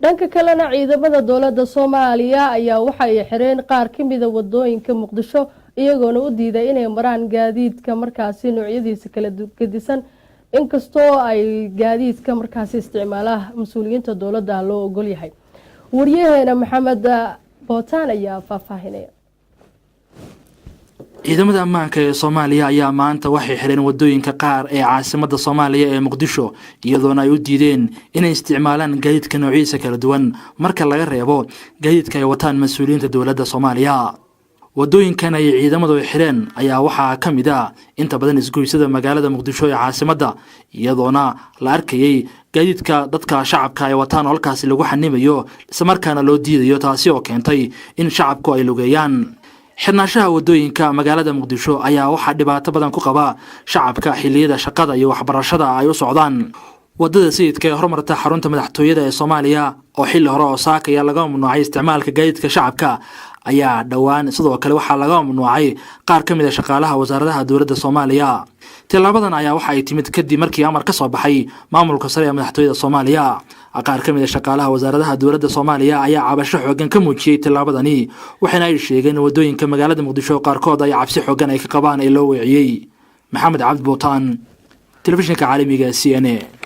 dhanka kalena ciidamada dowladda Soomaaliya ayaa waxa ay xireen qaar kamid ah wadooyinka Muqdisho iyagoona u diiday inay maraan gaadiidka markaasi noocyadiisa kala gedisan inkastoo ay gaadiidka markaasi isticmaalaan mas'uuliyiinta dowladda loo ogol yahay. Wariyaheena Maxamed Bootaan ayaa faahfaahinaya. ciidamada ammaanka ee Soomaaliya ayaa maanta waxay xireen wadooyinka qaar ee caasimadda Soomaaliya ee Muqdisho iyadoona ay u diideen inay isticmaalaan gaadiidka noocyadiisa kala duwan marka laga reebo gaadiidka ay wataan mas'uuliyiinta dowladda Soomaaliya. wadooyinkan ay ciidamadu xireen ayaa waxaa kamid ah inta badan isgoysada magaalada Muqdisho ee caasimadda iyadoona la arkayay gaadiidka dadka shacabka ay wataan halkaas lagu xanimayo isla markaana loo diidayo taasi oo keentay in shacabku ay lugeeyaan. xirnaashaha wadooyinka magaalada Muqdisho ayaa waxa dhibaato badan ku qaba shacabka xilliyada shaqada iyo waxbarashada ay u socdaan. wadada sayidka ee horumarta xarunta madaxtooyada ee Soomaaliya oo xilli hore oo saakaya laga mamnuucay isticmaalka gaadiidka shacabka ayaa dhawaan sidoo kale waxa laga mamnuucay qaar kamid ah shaqaalaha wasaaradaha dowladda Soomaaliya. tilaabadan ayaa waxa ay timid kadib markii amar ka soo baxay maamulka sare ee madaxtooyada Soomaaliya. qaar kamid ah shaqaalaha wasaaradaha dowladda Soomaaliya ayaa cabasho xooggan ka muujiyay tilaabadani waxayna ay sheegeen wadooyinka magaalada Muqdisho qaarkood ay cabsi xooggan ay ka qabaan ee loo weeciyay. Maxamed Cabdi Bootaan, telefishinka caalamiga CNN.